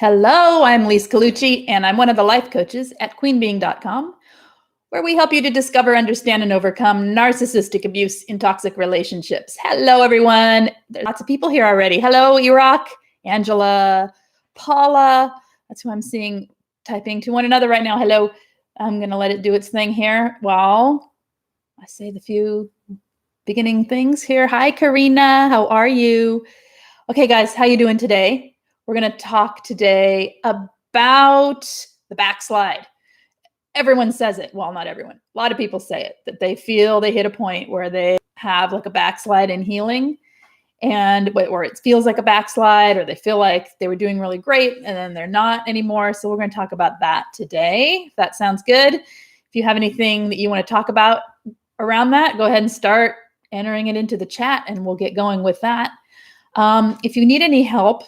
Hello, I'm Lise Colucci, and I'm one of the life coaches at queenbeing.com, where we help you to discover, understand, and overcome narcissistic abuse in toxic relationships. Hello, everyone. There's lots of people here already. Hello, Iraq, Angela, Paula. That's who I'm seeing typing to one another right now. Hello. I'm going to let it do its thing here while I say the few beginning things here. Hi, Karina. How are you? Okay, guys, how you doing today? We're going to talk today about the backslide. Everyone says it. Well, not everyone. A lot of people say it, that they feel they hit a point where they have like a backslide in healing, or it feels like a backslide, or they feel like they were doing really great and then they're not anymore. So we're going to talk about that today. If that sounds good. If you have anything that you want to talk about around that, go ahead and start entering it into the chat and we'll get going with that. If you need any help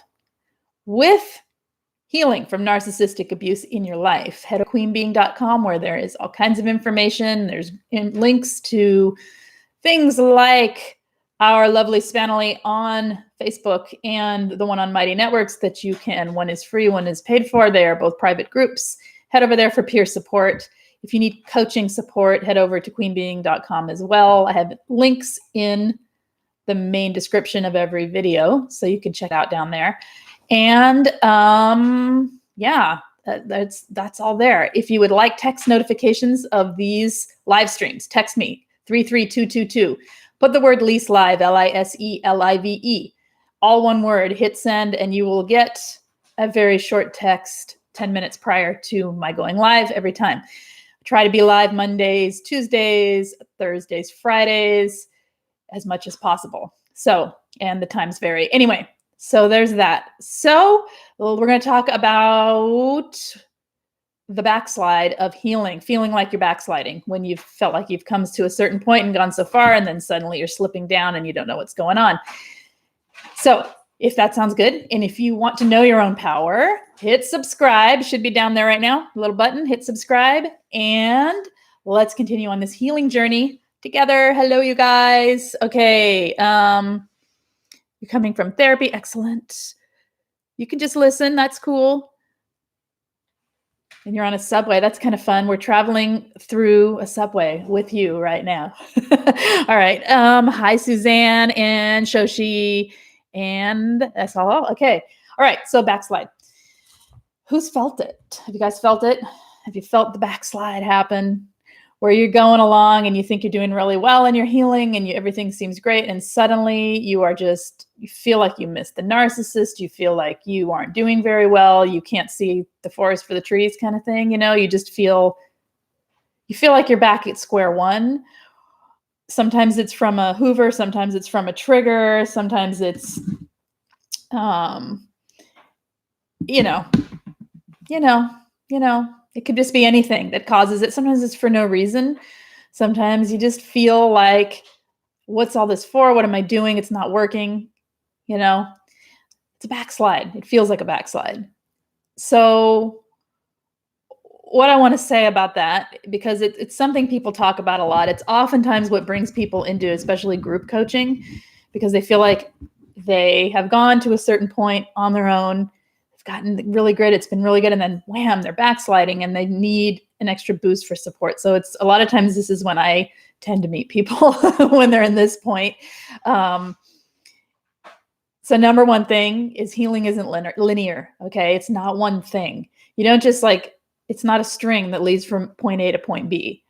with healing from narcissistic abuse in your life, head to queenbeing.com, where there is all kinds of information. There's links to things like our lovely Spanily on Facebook and the one on Mighty Networks that you can, one is free, one is paid for. They are both private groups. Head over there for peer support. If you need coaching support, head over to queenbeing.com as well. I have links in the main description of every video, so you can check out down there. And yeah, that's all there. If you would like text notifications of these live streams, text me 33222. Put the word Lise Live, Liselive, all one word, hit send, and you will get a very short text 10 minutes prior to my going live every time. I try to be live Mondays, Tuesdays, Thursdays, Fridays, as much as possible. So, and the times vary. Anyway, so there's that. So we're going to talk about the backslide of healing, feeling like you're backsliding when you've felt like you've come to a certain point and gone so far, and then suddenly you're slipping down and you don't know what's going on. So if that sounds good, and if you want to know your own power, hit subscribe. Should be down there right now. A little button, hit subscribe, and let's continue on this healing journey together. Hello, you guys. Okay. You're coming from therapy. Excellent. You can just listen. That's cool. And you're on a subway. That's kind of fun. We're traveling through a subway with you right now. All right. Hi, Suzanne and Shoshi. And that's all. Okay. All right. So backslide. Who's felt it? Have you guys felt it? Have you felt the backslide happen? Where you're going along and you think you're doing really well and you're healing and everything seems great, and suddenly you feel like you missed the narcissist, you feel like you aren't doing very well, you can't see the forest for the trees kind of thing, you just feel like you're back at square one. Sometimes it's from a Hoover, sometimes it's from a trigger, sometimes it's it could just be anything that causes it. Sometimes it's for no reason. Sometimes you just feel like, what's all this for? What am I doing? It's not working. It's a backslide. It feels like a backslide. So what I want to say about that, because it's something people talk about a lot. It's oftentimes what brings people into, especially group coaching, because they feel like they have gone to a certain point on their own, gotten really good, it's been really good, and then wham, they're backsliding and they need an extra boost for support. So it's a lot of times this is when I tend to meet people when they're in this point. So number one thing is healing isn't linear. Okay. It's not one thing. You don't just it's not a string that leads from point A to point B.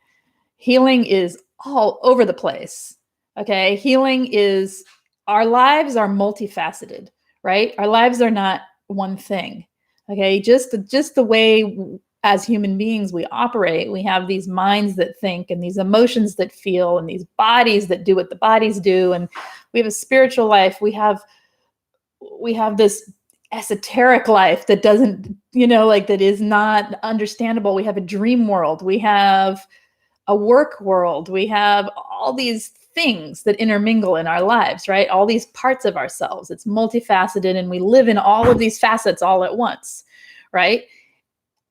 Healing is all over the place. Okay. Healing is, our lives are multifaceted, right? Our lives are not one thing. Okay. Just the way as human beings we operate, we have these minds that think and these emotions that feel and these bodies that do what the bodies do. And we have a spiritual life. We have this esoteric life that doesn't, that is not understandable. We have a dream world. We have a work world. We have all these things that intermingle in our lives, right? All these parts of ourselves. It's multifaceted, and we live in all of these facets all at once, right?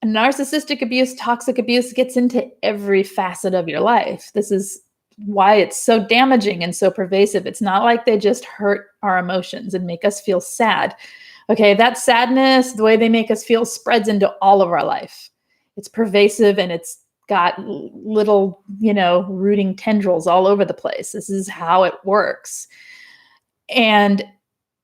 And narcissistic abuse, toxic abuse gets into every facet of your life. This is why it's so damaging and so pervasive. It's not like they just hurt our emotions and make us feel sad. Okay, that sadness, the way they make us feel spreads into all of our life. It's pervasive and it's got little, rooting tendrils all over the place. This is how it works. And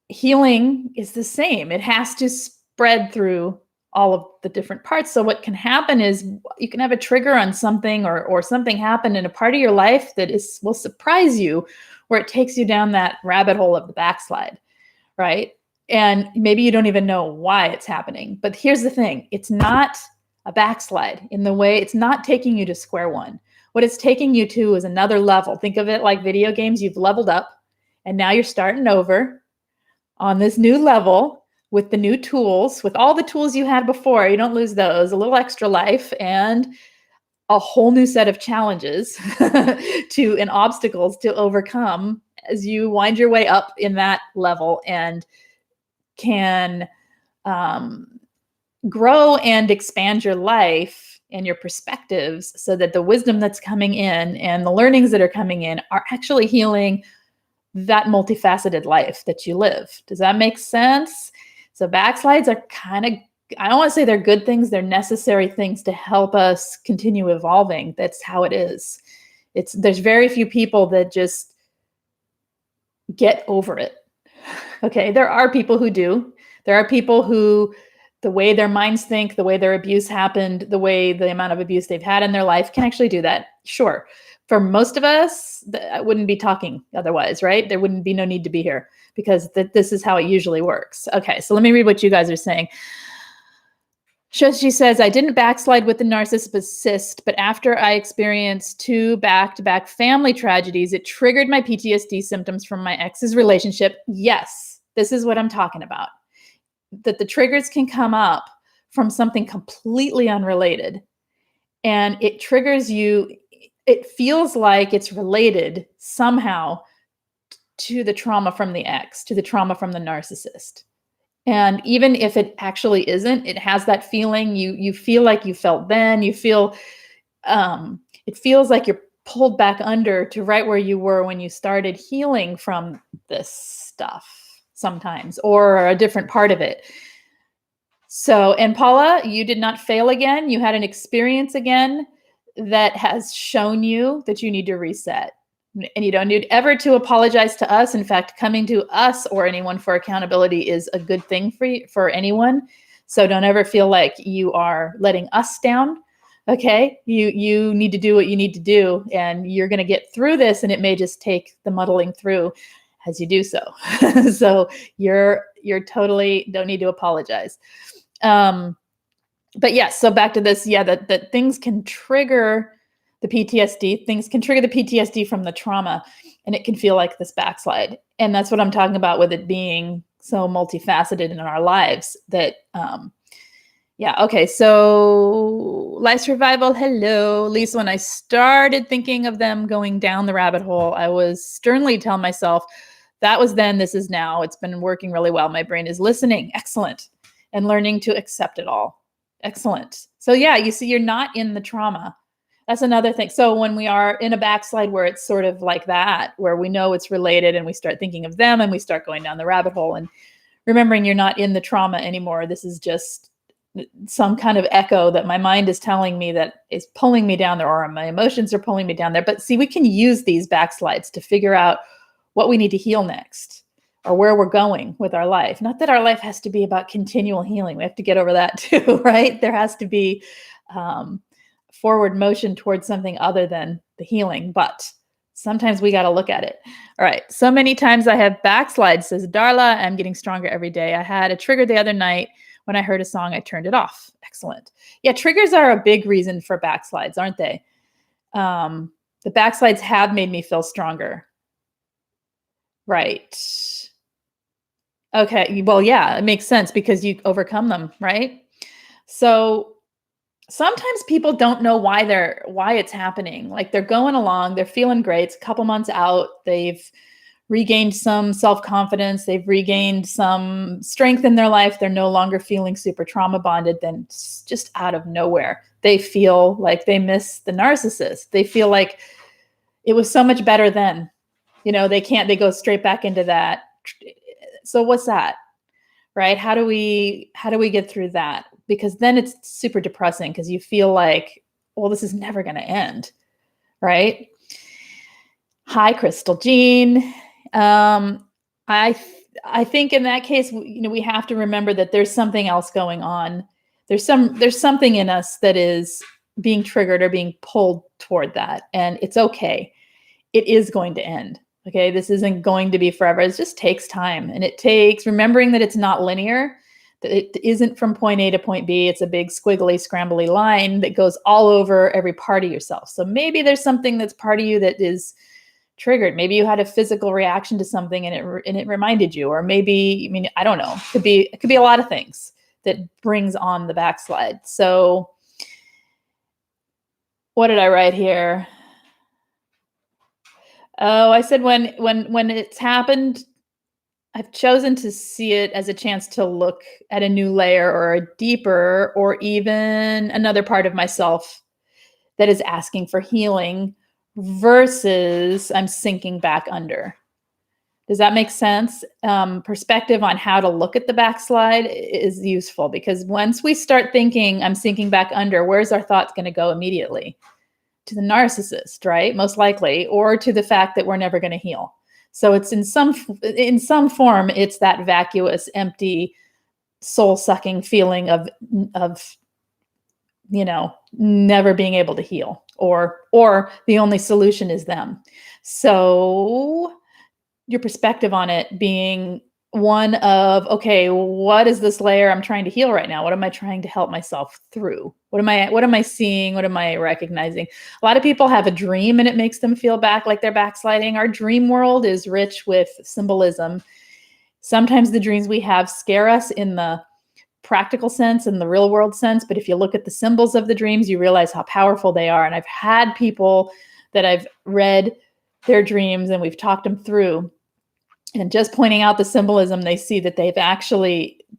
healing is the same. It has to spread through all of the different parts. So what can happen is you can have a trigger on something or something happen in a part of your life that will surprise you, where it takes you down that rabbit hole of the backslide, right? And maybe you don't even know why it's happening. But here's the thing. It's not a backslide in the way it's not taking you to square one. What it's taking you to is another level. Think of it like video games. You've leveled up and now you're starting over on this new level with the new tools, with all the tools you had before. You don't lose those, a little extra life and a whole new set of challenges and obstacles to overcome as you wind your way up in that level and can grow and expand your life and your perspectives so that the wisdom that's coming in and the learnings that are coming in are actually healing that multifaceted life that you live. Does that make sense? So backslides are kind of, I don't want to say they're good things. They're necessary things to help us continue evolving. That's how it is. There's very few people that just get over it. Okay. There are people who do. There are people who, the way their minds think, the way their abuse happened, the amount of abuse they've had in their life can actually do that. Sure. For most of us, I wouldn't be talking otherwise, right? There wouldn't be no need to be here because this is how it usually works. Okay, so let me read what you guys are saying. She says, I didn't backslide with the narcissist, but after I experienced 2 back-to-back family tragedies, it triggered my PTSD symptoms from my ex's relationship. Yes, this is what I'm talking about. That the triggers can come up from something completely unrelated, and it triggers you. It feels like it's related somehow to the trauma from the ex, to the trauma from the narcissist. And even if it actually isn't, it has that feeling. You feel like you felt then. You feel, it feels like you're pulled back under to right where you were when you started healing from this stuff sometimes, or a different part of it. So, and Paula, you did not fail again. You had an experience again that has shown you that you need to reset. And you don't need ever to apologize to us. In fact, coming to us or anyone for accountability is a good thing for anyone. So don't ever feel like you are letting us down. Okay, you need to do what you need to do, and you're going to get through this. And it may just take the muddling through as you do so. So you're totally don't need to apologize. But yes, so back to this, that things can trigger the PTSD. Things can trigger the PTSD from the trauma, and it can feel like this backslide. And that's what I'm talking about with it being so multifaceted in our lives that, okay. So Life Survival, hello. Lisa, when I started thinking of them going down the rabbit hole, I was sternly telling myself, that was then, this is now. It's been working really well. My brain is listening. Excellent. And learning to accept it all. Excellent. So yeah, you see, you're not in the trauma. That's another thing. So when we are in a backslide where it's sort of like that, where we know it's related and we start thinking of them and we start going down the rabbit hole and remembering you're not in the trauma anymore. This is just some kind of echo that my mind is telling me that is pulling me down there, or my emotions are pulling me down there. But see, we can use these backslides to figure out what we need to heal next, or where we're going with our life. Not that our life has to be about continual healing. We have to get over that too, right? There has to be forward motion towards something other than the healing, but sometimes we got to look at it. All right. So many times I have backslide, says Darla. I'm getting stronger every day. I had a trigger the other night. When I heard a song, I turned it off. Excellent. Yeah, triggers are a big reason for backslides, aren't they? The backslides have made me feel stronger. Right. Okay. Well, yeah, it makes sense because you overcome them, right? So sometimes people don't know why it's happening. Like they're going along, they're feeling great. It's a couple months out. They've regained some self-confidence. They've regained some strength in their life. They're no longer feeling super trauma bonded. Then just out of nowhere, they feel like they miss the narcissist. They feel like it was so much better then. They go straight back into that. So what's that? right? How do we get through that? Because then it's super depressing because you feel like, well, this is never going to end, right? Hi, Crystal Jean. I think in that case, we have to remember that there's something else going on. There's something in us that is being triggered or being pulled toward that, and it's okay. It is going to end. Okay, this isn't going to be forever. It just takes time, and it takes remembering that it's not linear. That it isn't from point A to point B. It's a big squiggly, scrambly line that goes all over every part of yourself. So maybe there's something that's part of you that is triggered. Maybe you had a physical reaction to something and it reminded you, or maybe, I don't know. It could be a lot of things that brings on the backslide. So what did I write here? Oh, I said when it's happened, I've chosen to see it as a chance to look at a new layer or a deeper or even another part of myself that is asking for healing versus I'm sinking back under. Does that make sense? Perspective on how to look at the backslide is useful because once we start thinking I'm sinking back under, where's our thoughts going to go immediately? To the narcissist, right? Most likely, or to the fact that we're never going to heal. So it's in some form, it's that vacuous, empty, soul-sucking feeling of never being able to heal, or the only solution is them. So your perspective on it being one of, okay, what is this layer I'm trying to heal right now? What am I trying to help myself through? What am I seeing? What am I recognizing? A lot of people have a dream and it makes them feel back like they're backsliding. Our dream world is rich with symbolism. Sometimes the dreams we have scare us in the practical sense and the real world sense. But if you look at the symbols of the dreams, you realize how powerful they are. And I've had people that I've read their dreams and we've talked them through. And just pointing out the symbolism, they see that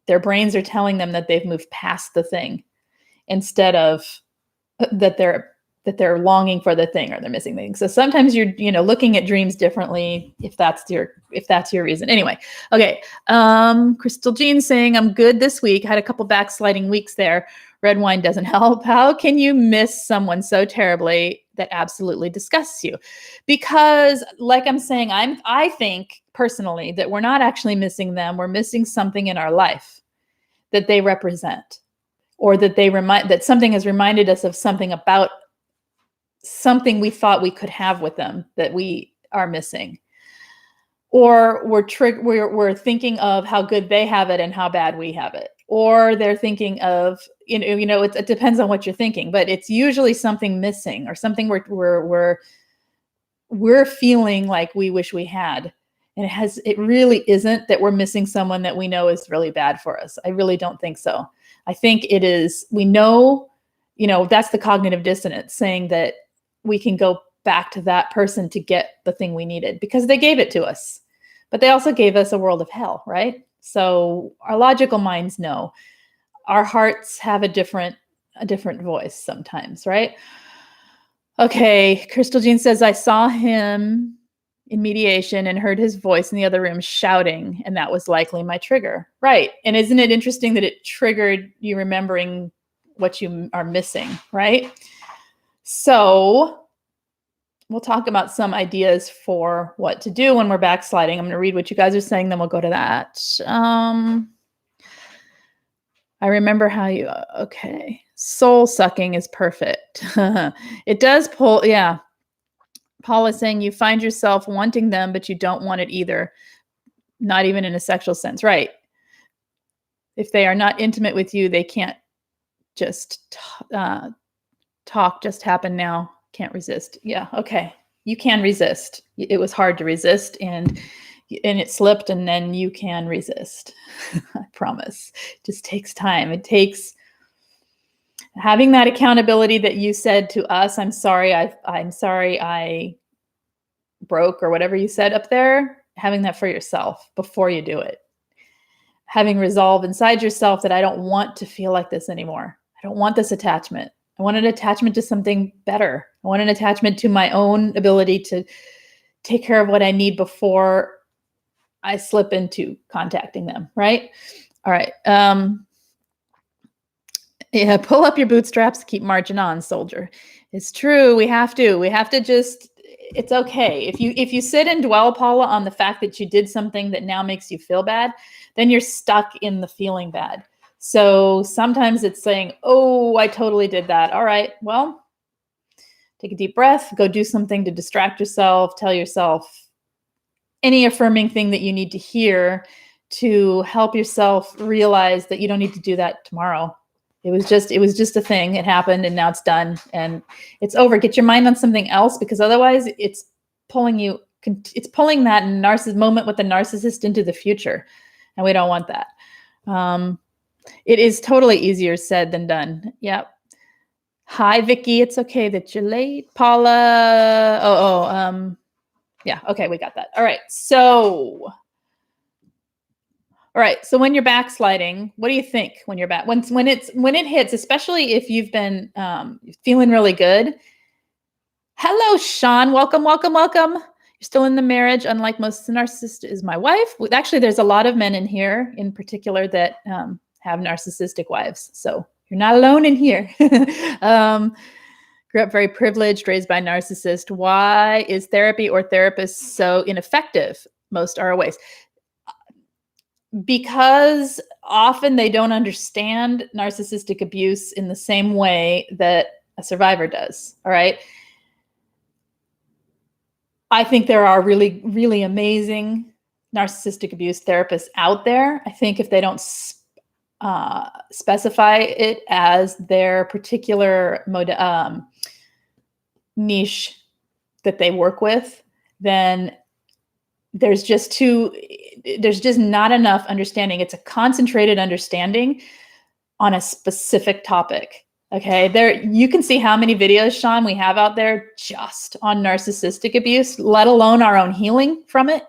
their brains are telling them that they've moved past the thing instead of that they're longing for the thing or they're missing things. So sometimes you're, looking at dreams differently if that's your reason. Anyway, okay. Crystal Jean saying, I'm good this week. Had a couple backsliding weeks there. Red wine doesn't help. How can you miss someone so terribly that absolutely disgusts you? Because like I'm saying, I think personally that we're not actually missing them. We're missing something in our life that they represent, or that something has reminded us of something about something we thought we could have with them that we are missing. Or we're thinking of how good they have it and how bad we have it. Or they're thinking of, it depends on what you're thinking, but it's usually something missing or something we're feeling like we wish we had. And it really isn't that we're missing someone that we know is really bad for us. I really don't think so. I think it is, we know, that's the cognitive dissonance, saying that we can go back to that person to get the thing we needed because they gave it to us, but they also gave us a world of hell, right? So our logical minds know. Our hearts have a different voice sometimes, right? Okay, Crystal Jean says, I saw him in mediation and heard his voice in the other room shouting, and that was likely my trigger. Right. And isn't it interesting that it triggered you remembering what you are missing, right? So we'll talk about some ideas for what to do when we're backsliding. I'm going to read what you guys are saying, then we'll go to that. I remember how okay. Soul sucking is perfect. It does pull, yeah. Paul is saying you find yourself wanting them, but you don't want it either. Not even in a sexual sense, right? If they are not intimate with you, they can't just talk, just happen now. Can't resist. Yeah, okay. You can resist. It was hard to resist and it slipped, and then you can resist. I promise. It just takes time. It takes having that accountability that you said to us, I'm sorry I broke, or whatever you said up there, having that for yourself before you do it. Having resolve inside yourself that I don't want to feel like this anymore. I don't want this attachment. I want an attachment to something better. I want an attachment to my own ability to take care of what I need before I slip into contacting them, right? All right. Yeah, pull up your bootstraps, keep marching on, soldier. It's true. We have to just, it's okay. If you sit and dwell, Paula, on the fact that you did something that now makes you feel bad, then you're stuck in the feeling bad. So sometimes it's saying, oh, I totally did that. All right, well, take a deep breath, go do something to distract yourself, tell yourself any affirming thing that you need to hear to help yourself realize that you don't need to do that tomorrow. It was just a thing. It happened and now it's done and it's over. Get your mind on something else, because otherwise it's pulling that moment with the narcissist into the future. And we don't want that. It is totally easier said than done. Yep. Hi, Vicky. It's okay that you're late. Paula. Yeah. Okay. We got that. All right. So when you're backsliding, what do you think when you're back? When it hits, especially if you've been feeling really good. Hello, Sean. Welcome. You're still in the marriage. Unlike most narcissists, is my wife. Actually, there's a lot of men in here in particular that have narcissistic wives. So you're not alone in here. Grew up very privileged, raised by a narcissist. Why is therapy or therapists so ineffective? Most ROAs. Because often they don't understand narcissistic abuse in the same way that a survivor does. All right. I think there are really, really amazing narcissistic abuse therapists out there. I think if they don't specify it as their particular niche that they work with, then there's just not enough understanding. It's a concentrated understanding on a specific topic. Okay, there you can see how many videos, Sean, we have out there just on narcissistic abuse, let alone our own healing from it.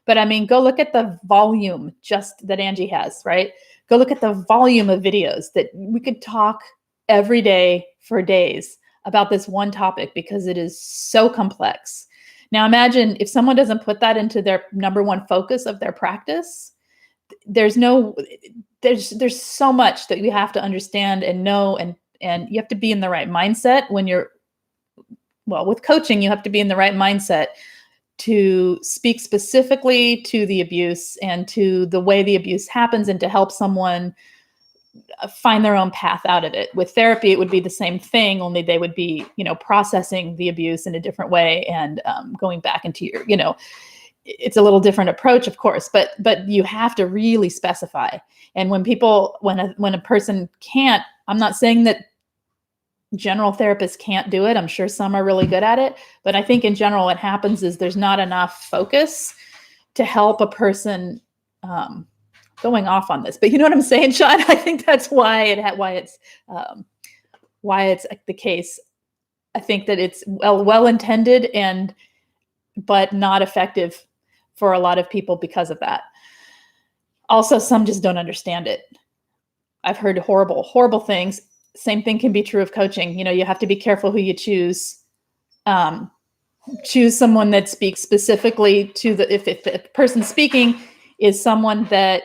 But I mean, go look at the volume just that Angie has, right? Go look at the volume of videos that we could talk every day for days about this one topic because it is so complex. Now imagine if someone doesn't put that into their number one focus of their practice, there's so much that you have to understand and know, and you have to be in the right mindset with coaching, you have to be in the right mindset to speak specifically to the abuse and to the way the abuse happens and to help someone find their own path out of it. With therapy, it would be the same thing, only they would be, processing the abuse in a different way and going back into your, it's a little different approach, of course, but you have to really specify. And when a person can't, I'm not saying that general therapists can't do it. I'm sure some are really good at it, but I think in general, what happens is there's not enough focus to help a person going off on this. But you know what I'm saying, Sean? I think that's why it's the case. I think that it's well intended but not effective for a lot of people because of that. Also, some just don't understand it. I've heard horrible things. Same thing can be true of coaching. You have to be careful who you choose. Choose someone that speaks specifically to if the person speaking is someone that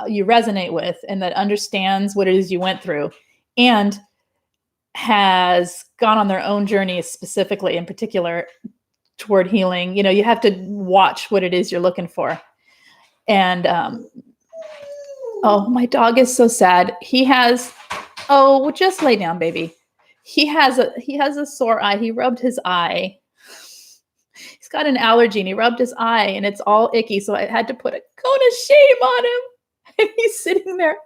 you resonate with and that understands what it is you went through and has gone on their own journey specifically, in particular, toward healing. You have to watch what it is you're looking for. And oh, my dog is so sad. Just lay down, baby. He has a sore eye. He rubbed his eye. He's got an allergy and he rubbed his eye and it's all icky. So I had to put a cone of shame on him. And he's sitting there,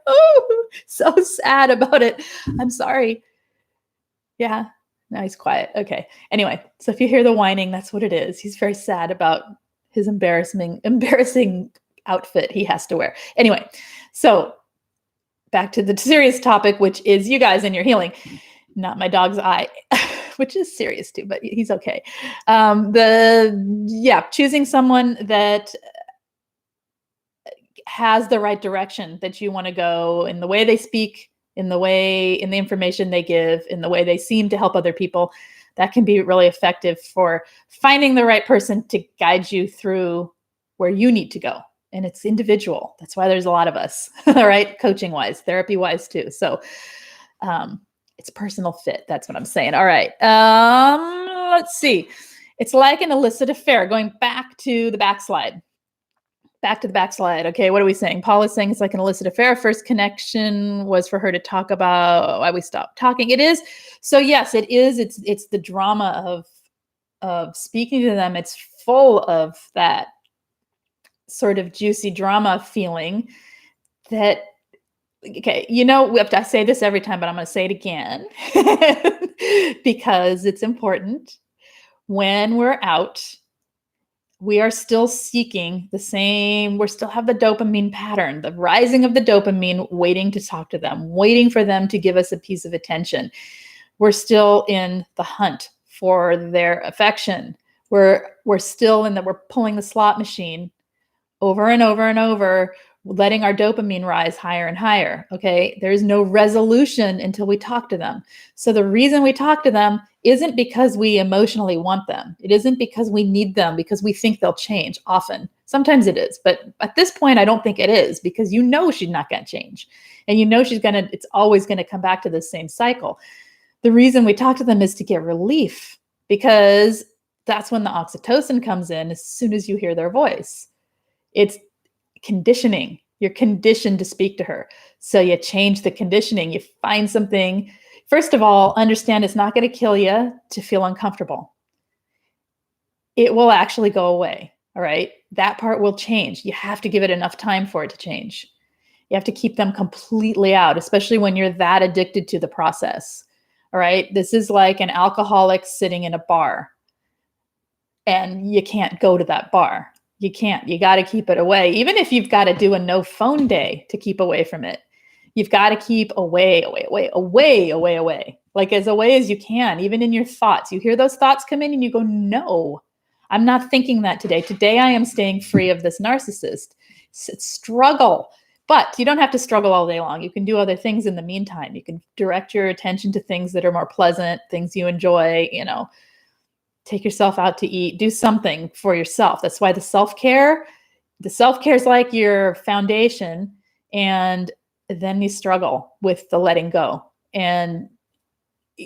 so sad about it. I'm sorry. Yeah. Now he's quiet. Okay. Anyway, so if you hear the whining, that's what it is. He's very sad about his embarrassing outfit he has to wear. Anyway, so back to the serious topic, which is you guys and your healing, not my dog's eye, which is serious too, but he's okay. Choosing someone that has the right direction that you want to go in the way they speak, in the information they give, in the way they seem to help other people, that can be really effective for finding the right person to guide you through where you need to go. and it's individual. That's why there's a lot of us, all right? Coaching wise, therapy wise too. So it's personal fit. That's what I'm saying. All right. Let's see. It's like an illicit affair, going back to the backslide. Back to the backslide. Okay, what are we saying? Paul is saying it's like an illicit affair. First connection was for her to talk about why we stopped talking. It is. So yes, it is. It's the drama of speaking to them. It's full of that sort of juicy drama feeling that, okay, I say this every time, but I'm going to say it again because it's important. When we're out, we are still seeking the same, we still have the dopamine pattern, the rising of the dopamine, waiting to talk to them, waiting for them to give us a piece of attention. We're still in the hunt for their affection. We're still in we're pulling the slot machine over and over and over, letting our dopamine rise higher and higher. Okay. There's no resolution until we talk to them. So the reason we talk to them isn't because we emotionally want them. It isn't because we need them, because we think they'll change often. Sometimes it is, but at this point, I don't think it is, because she's not going to change. And it's always going to come back to the same cycle. The reason we talk to them is to get relief, because that's when the oxytocin comes in as soon as you hear their voice. It's conditioning. You're conditioned to speak to her. So you change the conditioning. You find something. First of all, understand it's not going to kill you to feel uncomfortable. It will actually go away. All right. That part will change. You have to give it enough time for it to change. You have to keep them completely out, especially when you're that addicted to the process. All right. This is like an alcoholic sitting in a bar, and you can't go to that bar. You can't. You got to keep it away. Even if you've got to do a no phone day to keep away from it, you've got to keep away. Like as away as you can, even in your thoughts. You hear those thoughts come in and you go, no, I'm not thinking that today. Today I am staying free of this narcissist. Struggle. But you don't have to struggle all day long. You can do other things in the meantime. You can direct your attention to things that are more pleasant, things you enjoy, take yourself out to eat, do something for yourself. That's why the self-care is like your foundation, and then you struggle with the letting go and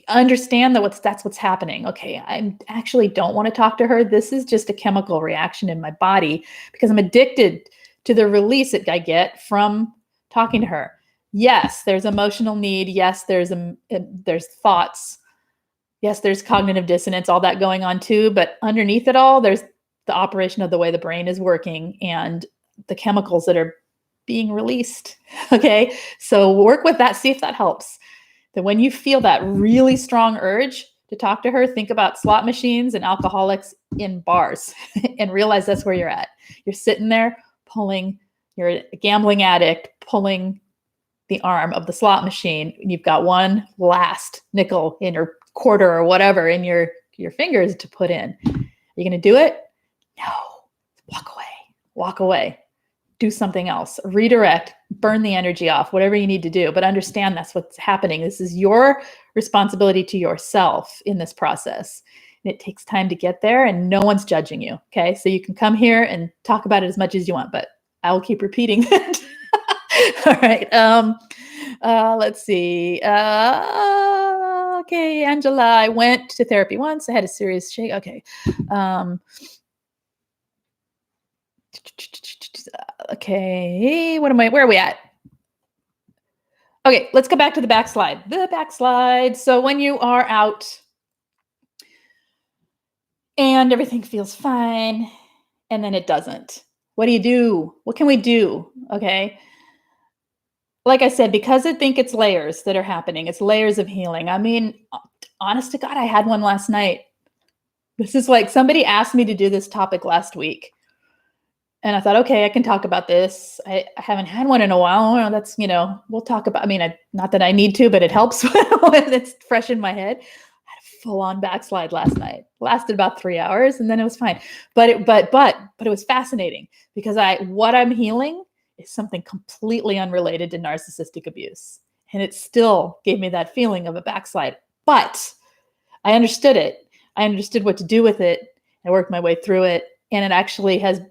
understand that that's what's happening. Okay, I actually don't want to talk to her. This is just a chemical reaction in my body because I'm addicted to the release that I get from talking to her. Yes, there's emotional need. Yes, there's thoughts. Yes, there's cognitive dissonance, all that going on too. But underneath it all, there's the operation of the way the brain is working and the chemicals that are being released. Okay, so work with that. See if that helps. That when you feel that really strong urge to talk to her, think about slot machines and alcoholics in bars and realize that's where you're at. You're sitting there pulling, you're a gambling addict pulling the arm of the slot machine. And you've got one last nickel in your quarter or whatever in your fingers to put in. Are you going to do it? No. Walk away. Do something else. Redirect, burn the energy off, whatever you need to do. But understand that's what's happening. This is your responsibility to yourself in this process. And it takes time to get there, and no one's judging you. Okay. So you can come here and talk about it as much as you want, but I will keep repeating that. All right. Let's see. Okay, Angela, I went to therapy once. I had a serious shake. Okay. Okay, where are we at? Okay, let's go back to the backslide. The backslide. So when you are out and everything feels fine, and then it doesn't, what do you do? What can we do? Okay. Like I said, because I think it's layers that are happening. It's layers of healing. I mean, honest to God, I had one last night. This is like somebody asked me to do this topic last week. And I thought, okay, I can talk about this. I haven't had one in a while. Oh, that's, we'll talk about, not that I need to, but it helps when it's fresh in my head. I had a full-on backslide last night. Lasted about 3 hours, and then it was fine. But it was fascinating because what I'm healing is something completely unrelated to narcissistic abuse. And it still gave me that feeling of a backslide. But I understood it. I understood what to do with it. I worked my way through it. And it actually has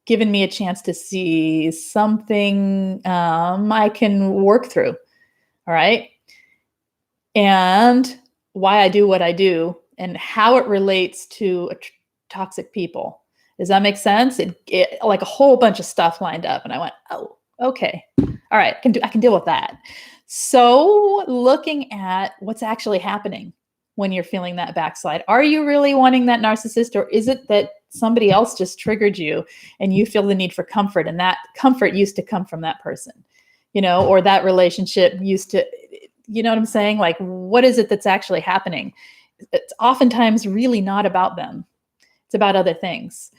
given me a chance to see something I can work through. All right. And why I do what I do and how it relates to toxic people. Does that make sense? It like a whole bunch of stuff lined up, and I went, oh, okay, all right, I can deal with that. So looking at what's actually happening when you're feeling that backslide, are you really wanting that narcissist, or is it that somebody else just triggered you and you feel the need for comfort, and that comfort used to come from that person, or that relationship used to, you know what I'm saying? Like, what is it that's actually happening? It's oftentimes really not about them. It's about other things.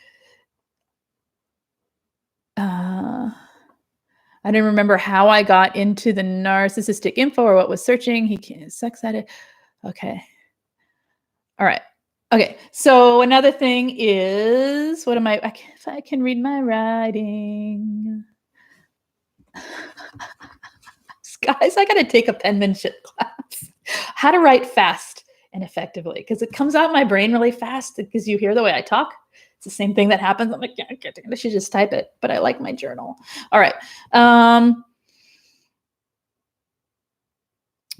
I didn't remember how I got into the narcissistic info or what was searching. He can't sex addict. Okay. All right. Okay. So another thing is, what am I if I can read my writing. Guys, I got to take a penmanship class. How to write fast and effectively, because it comes out in my brain really fast because you hear the way I talk. It's the same thing that happens. I'm like, yeah, I should just type it, but I like my journal. All right.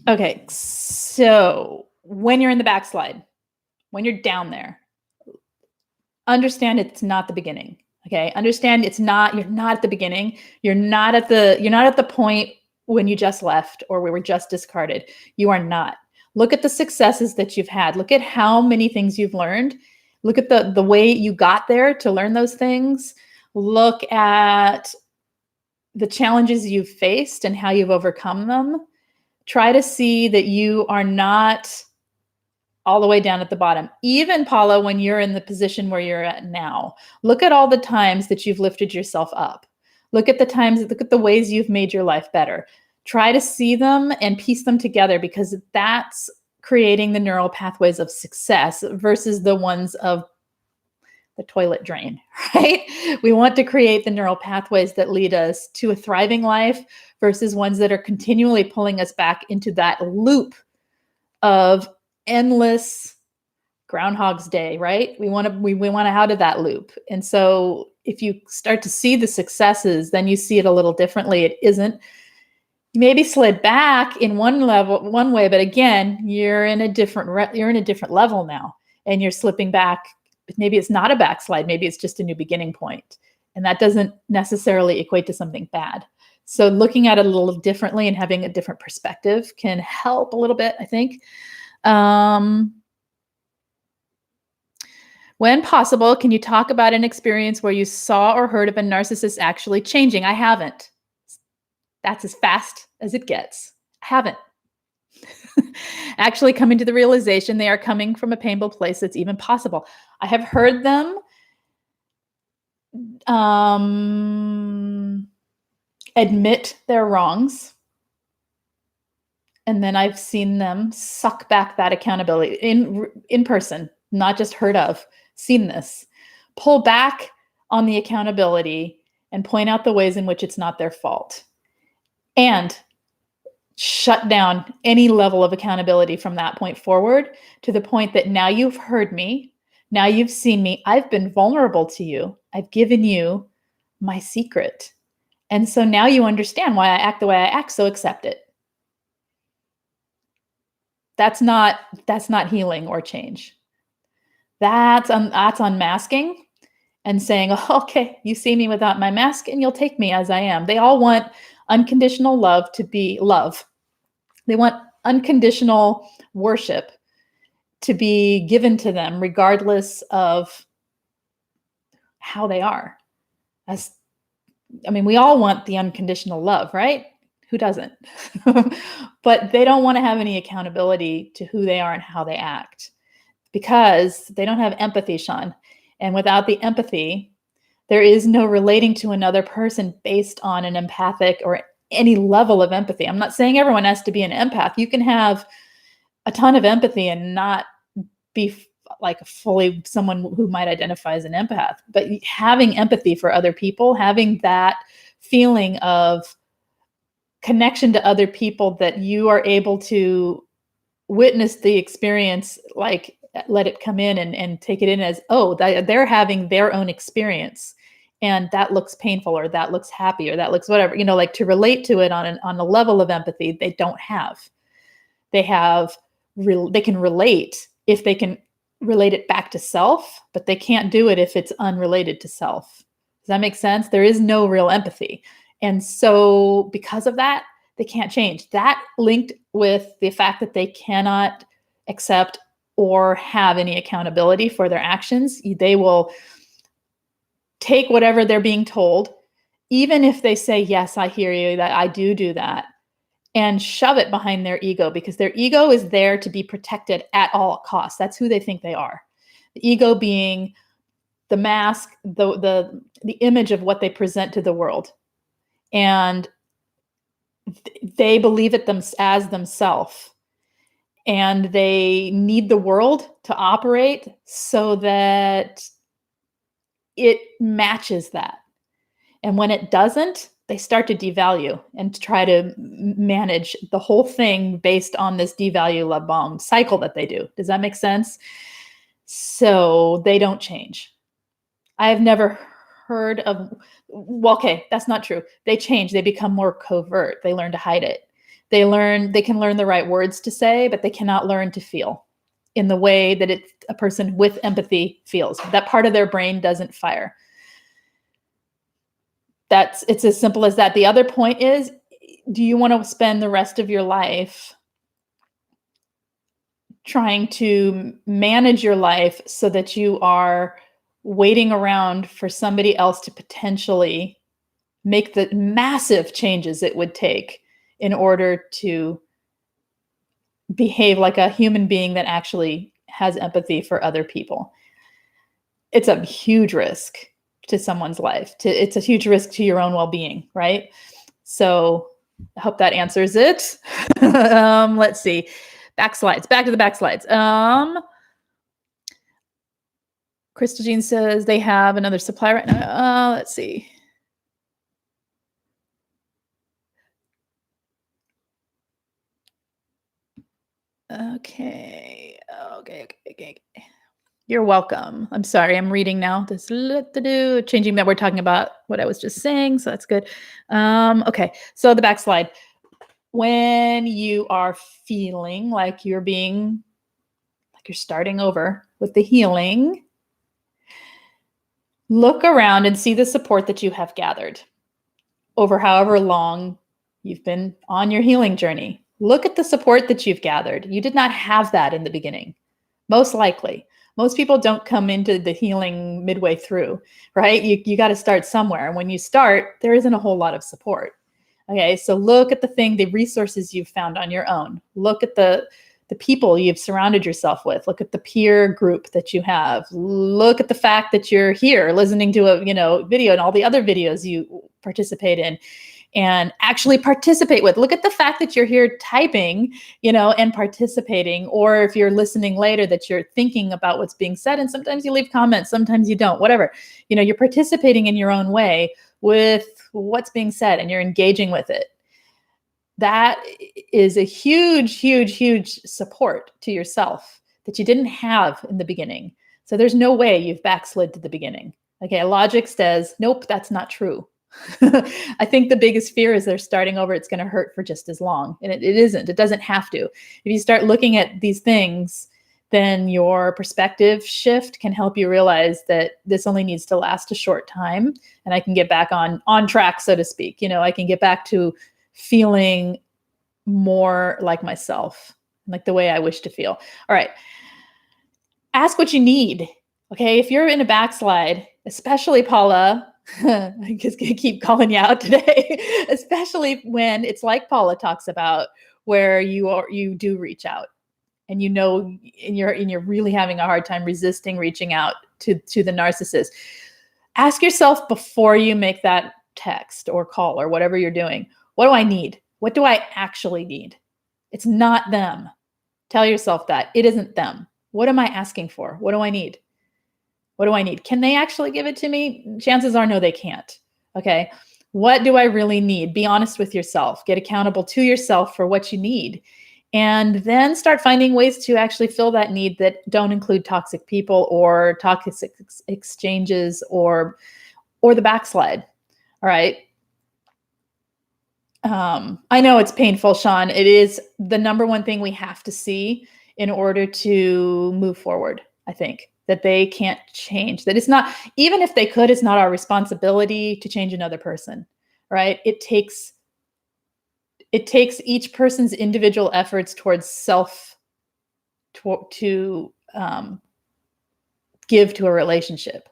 Okay. So when you're in the backslide, when you're down there, understand it's not the beginning. Okay. Understand you're not at the beginning. You're not at the point when you just left or we were just discarded. You are not. Look at the successes that you've had. Look at how many things you've learned. Look at the way you got there to learn those things. Look at the challenges you've faced and how you've overcome them. Try to see that you are not all the way down at the bottom. Even, Paula, when you're in the position where you're at now, look at all the times that you've lifted yourself up. Look at the ways you've made your life better. Try to see them and piece them together, because that's creating the neural pathways of success versus the ones of the toilet drain, right? We want to create the neural pathways that lead us to a thriving life versus ones that are continually pulling us back into that loop of endless Groundhog's Day, right? We want out of that loop. And so if you start to see the successes, then you see it a little differently. It isn't, you maybe slid back in one way, but again, you're in a different level now, and you're slipping back. Maybe it's not a backslide. Maybe it's just a new beginning point. And that doesn't necessarily equate to something bad. So looking at it a little differently and having a different perspective can help a little bit, I think. When possible, can you talk about an experience where you saw or heard of a narcissist actually changing? I haven't. That's as fast as it gets. I haven't. Actually coming to the realization they are coming from a painful place that's even possible. I have heard them admit their wrongs. And then I've seen them suck back that accountability in person, not just heard of, seen this. Pull back on the accountability and point out the ways in which it's not their fault. And shut down any level of accountability from that point forward to the point that now you've heard me, now you've seen me, I've been vulnerable to you, I've given you my secret. And so now you understand why I act the way I act, so accept it. That's not healing or change. That's unmasking and saying, oh, okay, you see me without my mask and you'll take me as I am. They all want unconditional love to be love. They want unconditional worship to be given to them regardless of how they are. We all want the unconditional love, right? Who doesn't? But they don't want to have any accountability to who they are and how they act, because they don't have empathy, Sean. And without the empathy, there is no relating to another person based on an empathic or any level of empathy. I'm not saying everyone has to be an empath. You can have a ton of empathy and not be like fully someone who might identify as an empath. But having empathy for other people, having that feeling of connection to other people, that you are able to witness the experience, like let it come in and take it in as, oh, they're having their own experience. and that looks painful, or that looks happy, or that looks whatever, like to relate to it on a level of empathy they don't have. They can relate if they can relate it back to self, but they can't do it if it's unrelated to self. Does that make sense? There is no real empathy. And so because of that, they can't change. That linked with the fact that they cannot accept or have any accountability for their actions, they will take whatever they're being told, even if they say, yes, I hear you, that I do that, and shove it behind their ego, because their ego is there to be protected at all costs. That's who they think they are. The ego being the mask, the image of what they present to the world. And they believe it as themselves. And they need the world to operate so that it matches that. And when it doesn't, they start to devalue and to try to manage the whole thing based on this devalue love bomb cycle that they do. Does that make sense? So they don't change. I have never heard of, well, okay, that's not true. They change. They become more covert. They learn to hide it. They can learn the right words to say, but they cannot learn to feel in the way that a person with empathy feels. That part of their brain doesn't fire. It's as simple as that. The other point is, do you want to spend the rest of your life trying to manage your life so that you are waiting around for somebody else to potentially make the massive changes it would take in order to behave like a human being that actually has empathy for other people? It's a huge risk to someone's life. It's a huge risk to your own well-being, right? So I hope that answers it. Let's see. Backslides. Back to the backslides. Crystal Jean says they have another supply right now. Let's see. Okay. You're welcome. I'm sorry. I'm reading now. Changing that. We're talking about what I was just saying. So that's good. Okay. So the backslide. When you are feeling like you're starting over with the healing, look around and see the support that you have gathered over however long you've been on your healing journey. Look at the support that you've gathered. You did not have that in the beginning, most likely. Most people don't come into the healing midway through, right? You got to start somewhere. And when you start, there isn't a whole lot of support. Okay, so look at the resources you've found on your own. Look at the people you've surrounded yourself with. Look at the peer group that you have. Look at the fact that you're here listening to a video and all the other videos you participate in and actually participate with. Look at the fact that you're here typing, and participating, or if you're listening later, that you're thinking about what's being said. And sometimes you leave comments, sometimes you don't, whatever. You're participating in your own way with what's being said and you're engaging with it. That is a huge, huge, huge support to yourself that you didn't have in the beginning. So there's no way you've backslid to the beginning. Okay, logic says, nope, that's not true. I think the biggest fear is they're starting over. It's going to hurt for just as long. And it isn't. It doesn't have to. If you start looking at these things, then your perspective shift can help you realize that this only needs to last a short time. And I can get back on track, so to speak. I can get back to feeling more like myself, like the way I wish to feel. All right. Ask what you need. Okay. If you're in a backslide, especially Paula, I just gonna keep calling you out today, especially when it's like Paula talks about, where you do reach out and and you're really having a hard time resisting reaching out to the narcissist. Ask yourself before you make that text or call or whatever you're doing, what do I need? What do I actually need? It's not them. Tell yourself that. It isn't them. What am I asking for? What do I need? What do I need? Can they actually give it to me? Chances are no, they can't. Okay. What do I really need? Be honest with yourself. Get accountable to yourself for what you need. And then start finding ways to actually fill that need that don't include toxic people or toxic exchanges or or the backslide. All right. I know it's painful, Sean. It is the number one thing we have to see in order to move forward. I think that they can't change, that it's not, even if they could, it's not our responsibility to change another person, right? It takes each person's individual efforts towards self to give to a relationship.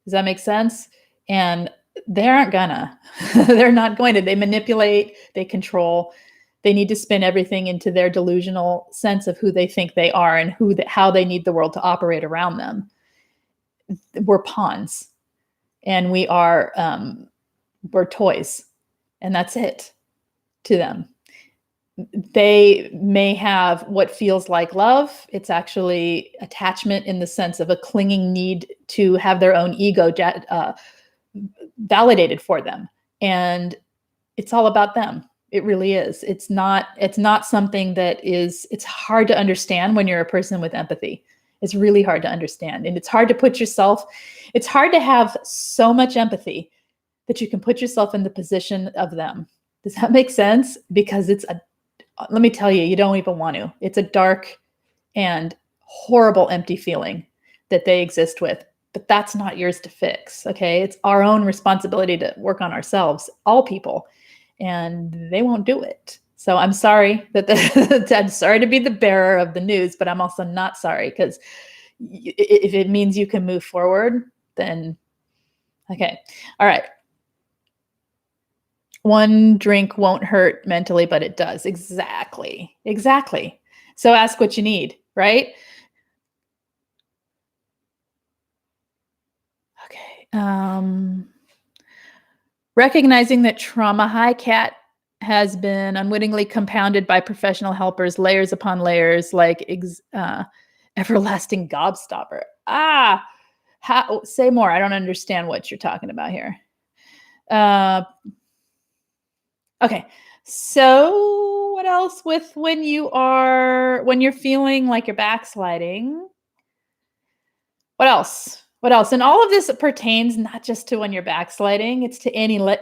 Does that make sense? And they aren't gonna. They're not going to. They manipulate, they control. They need to spin everything into their delusional sense of who they think they are and how they need the world to operate around them. We're pawns, and we're toys, and that's it to them. They may have what feels like love. It's actually attachment in the sense of a clinging need to have their own ego validated for them. And it's all about them. It really is. It's not something it's hard to understand when you're a person with empathy. It's really hard to understand. And it's hard to have so much empathy that you can put yourself in the position of them. Does that make sense? Because let me tell you, you don't even want to. It's a dark and horrible, empty feeling that they exist with. But that's not yours to fix, okay? It's our own responsibility to work on ourselves, all people, and they won't do it. So I'm sorry I'm sorry to be the bearer of the news, but I'm also not sorry, because if it means you can move forward, then okay. All right. One drink won't hurt mentally, but it does. Exactly. So ask what you need, right? Okay. Recognizing that trauma, hi, Kat, has been unwittingly compounded by professional helpers, layers upon layers, like everlasting gobstopper. Say more. I don't understand what you're talking about here. Okay. So what else with when you're feeling like you're backsliding? What else? And all of this pertains not just to when you're backsliding, it's to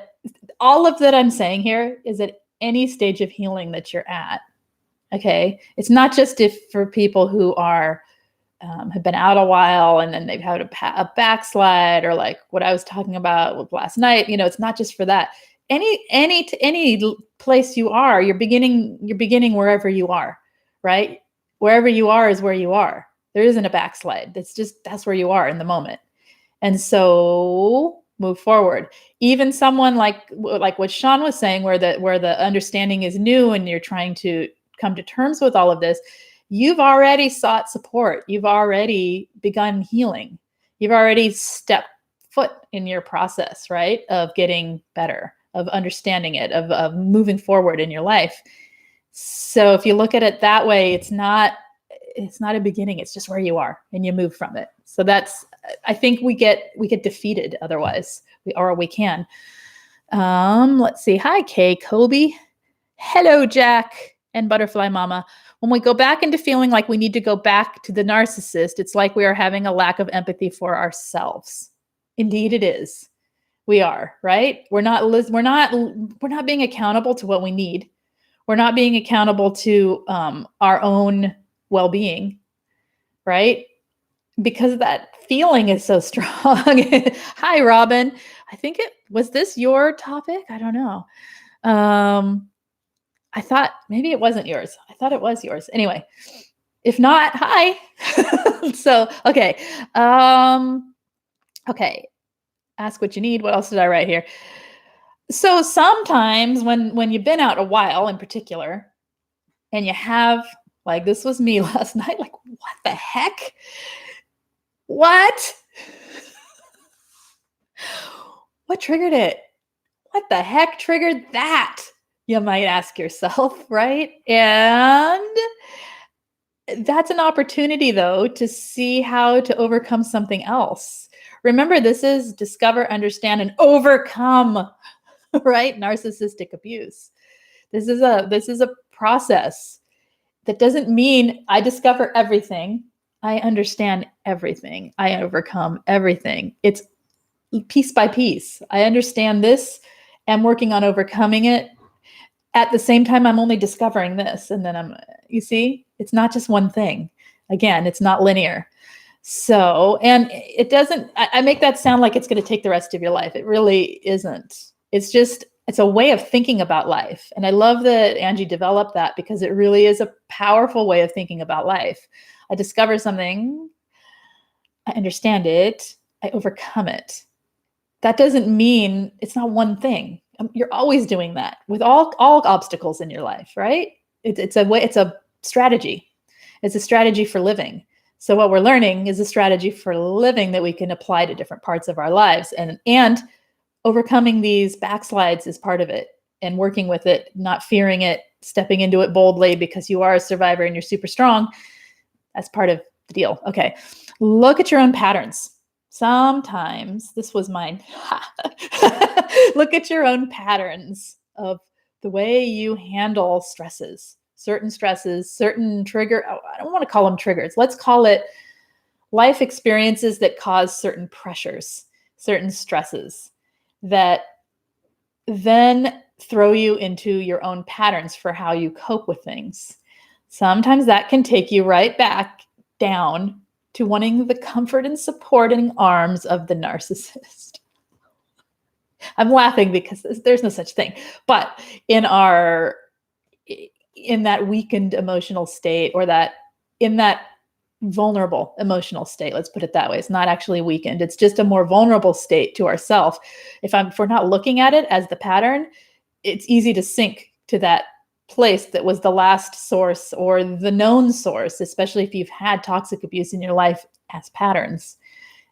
all of that I'm saying here is at any stage of healing that you're at. Okay. It's not just for people who have been out a while and then they've had a backslide, or like what I was talking about with last night. It's not just for that. Any place you are, you're beginning wherever you are, right? Wherever you are is where you are. There isn't a backslide. That's where you are in the moment. And so move forward. Even someone like what Sean was saying, where the understanding is new and you're trying to come to terms with all of this, you've already sought support. You've already begun healing. You've already stepped foot in your process, right? Of getting better, of understanding it, of moving forward in your life. So if you look at it that way, it's not a beginning. It's just where you are and you move from it. So I think we get defeated otherwise, we can. Let's see. Hi, Kay, Kobe. Hello, Jack and Butterfly Mama. When we go back into feeling like we need to go back to the narcissist, it's like we are having a lack of empathy for ourselves. Indeed it is. We are, right? We're not being accountable to what we need. We're not being accountable to our own well-being, right? Because that feeling is so strong. Hi, Robin. I think was this your topic? I don't know. I thought maybe it wasn't yours. I thought it was yours. Anyway, if not, hi. So, okay. Okay. Ask what you need. What else did I write here? So sometimes when you've been out a while in particular, and you have, like this was me last night, like, what the heck? What? What triggered it? What the heck triggered that? You might ask yourself, right? And that's an opportunity, though, to see how to overcome something else. Remember, this is discover, understand, and overcome, right? Narcissistic abuse. This is a process. That doesn't mean I discover everything. I understand everything. I overcome everything. It's piece by piece. I understand this. I'm working on overcoming it. At the same time, I'm only discovering this. And then you see, it's not just one thing. Again, it's not linear. So, and it doesn't, I make that sound like it's going to take the rest of your life. It really isn't. It's a way of thinking about life. And I love that Angie developed that because it really is a powerful way of thinking about life. I discover something, I understand it, I overcome it. That doesn't mean it's not one thing. You're always doing that with all obstacles in your life, right? It's a strategy. It's a strategy for living. So what we're learning is a strategy for living that we can apply to different parts of our lives. And overcoming these backslides is part of it, and working with it, not fearing it, stepping into it boldly because you are a survivor and you're super strong. That's part of the deal. Okay. Look at your own patterns. Sometimes, this was mine. Look at your own patterns of the way you handle stresses, certain trigger. I don't want to call them triggers. Let's call it life experiences that cause certain pressures, certain stresses that then throw you into your own patterns for how you cope with things. Sometimes that can take you right back down to wanting the comfort and supporting arms of the narcissist. I'm laughing because there's no such thing. But in that weakened emotional state, or in that vulnerable emotional state, let's put it that way. It's not actually weakened. It's just a more vulnerable state to ourself. If we're not looking at it as the pattern, it's easy to sink to that place that was the last source or the known source, especially if you've had toxic abuse in your life as patterns.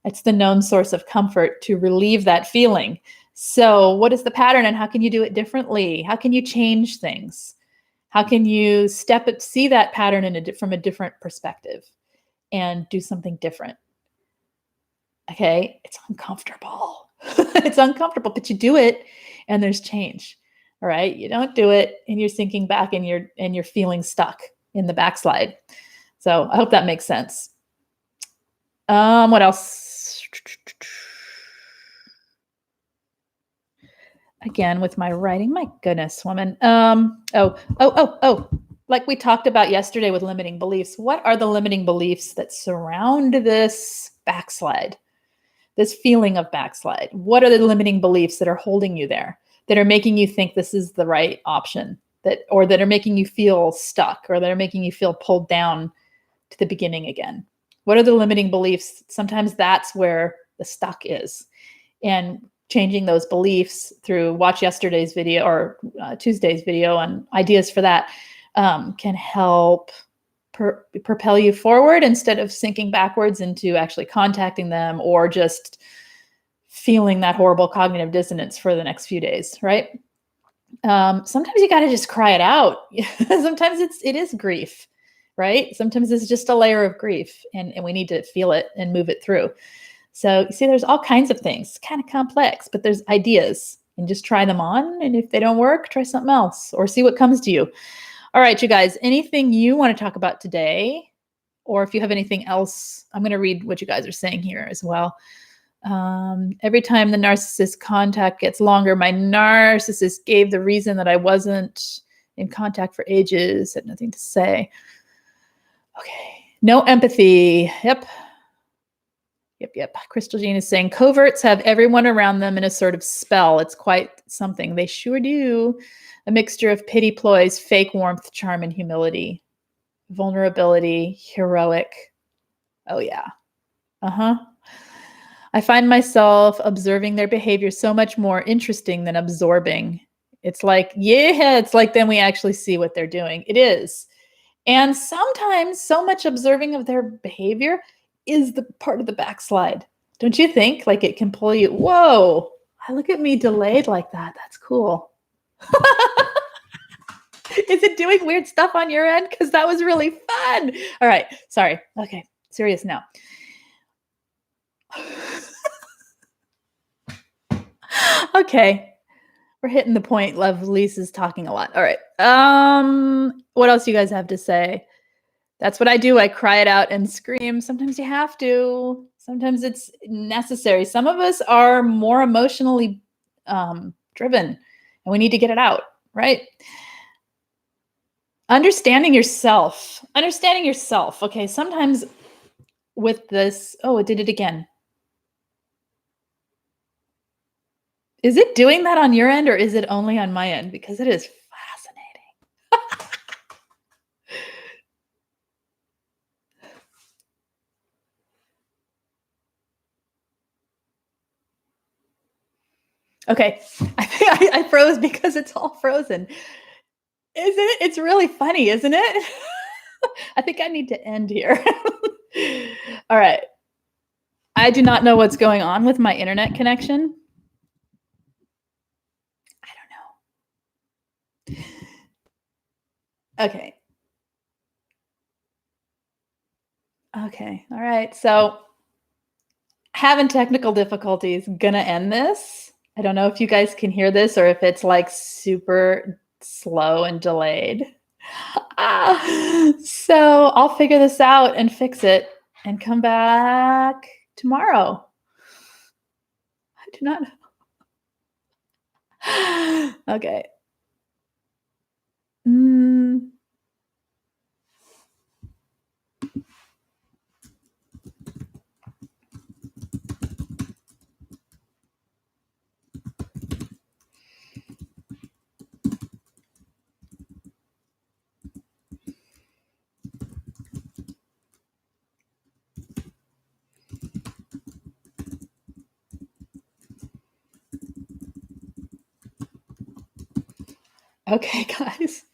It's the known source of comfort to relieve that feeling. So what is the pattern and how can you do it differently? How can you change things? How can you see that pattern from a different perspective and do something different? Okay, it's uncomfortable. It's uncomfortable, but you do it and there's change. All right, you don't do it and you're sinking back and you're feeling stuck in the backslide. So I hope that makes sense. What else? Again, with my writing, my goodness, woman. Like we talked about yesterday with limiting beliefs. What are the limiting beliefs that surround this backslide, this feeling of backslide? What are the limiting beliefs that are holding you there, that are making you think this is the right option, that are making you feel stuck, or that are making you feel pulled down to the beginning again? What are the limiting beliefs? Sometimes that's where the stuck is. And changing those beliefs through watch yesterday's video or Tuesday's video on ideas for that can help propel you forward instead of sinking backwards into actually contacting them or just feeling that horrible cognitive dissonance for the next few days, right? Sometimes you got to just cry it out. Sometimes it is grief, right? Sometimes it's just a layer of grief and we need to feel it and move it through. So you see, there's all kinds of things, kind of complex, but there's ideas, and just try them on. And if they don't work, try something else or see what comes to you. All right, you guys, anything you want to talk about today, or if you have anything else, I'm going to read what you guys are saying here as well. Every time the narcissist contact gets longer, my narcissist gave the reason that I wasn't in contact for ages, had nothing to say. Okay, no empathy. Yep. Crystal Jean is saying coverts have everyone around them in a sort of spell. It's quite something. They sure do. A mixture of pity ploys, fake warmth, charm, and humility. Vulnerability, heroic. Oh, yeah. I find myself observing their behavior so much more interesting than absorbing. It's like then we actually see what they're doing. It is. And sometimes so much observing of their behavior is the part of the backslide. Don't you think? Like it can pull you, whoa, look at me delayed like that. That's cool. Is it doing weird stuff on your end? Because that was really fun. All right. Sorry. Okay. Serious now. Okay. We're hitting the point. Love Lisa's talking a lot. All right. What else do you guys have to say? That's what I do. I cry it out and scream. Sometimes you have to. Sometimes it's necessary. Some of us are more emotionally driven and we need to get it out, right? Understanding yourself. Understanding yourself. Okay, sometimes with this, oh, it did it again. Is it doing that on your end or is it only on my end? Because it is fascinating. Okay, I think I froze because it's all frozen. Isn't it? It's really funny, isn't it? I think I need to end here. All right. I do not know what's going on with my internet connection. I don't know. Okay. Okay. All right. So, having technical difficulties, gonna end this. I don't know if you guys can hear this or if it's like super slow and delayed. So, I'll figure this out and fix it and come back tomorrow. I do not know. Okay. Mm, okay, guys.